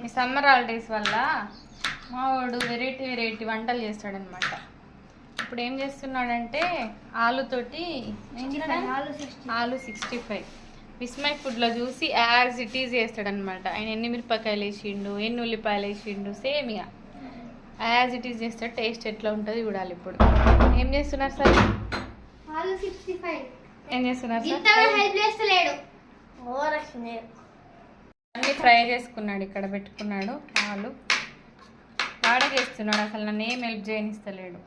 ఈ summer holidays వల్ల మా వాడు వెరైటీ వంటలు చేస్తాడనమాట. ఇప్పుడు ఏం చేస్తున్నాడంటే ఆలుతోటి ఆలు 65 విస్మయ్ ఫుడ్లో చూసి యాజ్ ఇట్ ఈజ్ చేస్తాడనమాట. ఆయన ఎన్ని మిరపకాయలు వేసిండు, ఎన్ని ఉల్లిపాయలు వేసిండు, సేమ్ ఇక యాజ్ ఇట్ ఈజ్ చేస్తాడు. టేస్ట్ ఎట్లా ఉంటుంది చూడాలి. ఇప్పుడు ఏం చేస్తున్నారు సార్? ఏం చేస్తున్నారు సార్? అన్నీ ఫ్రై చేసుకున్నాడు, ఇక్కడ పెట్టుకున్నాడు. ఆలు వాడే చేస్తున్నాడు, అసలు నన్ను ఏం హెల్ప్ చేయనిస్తలేడు.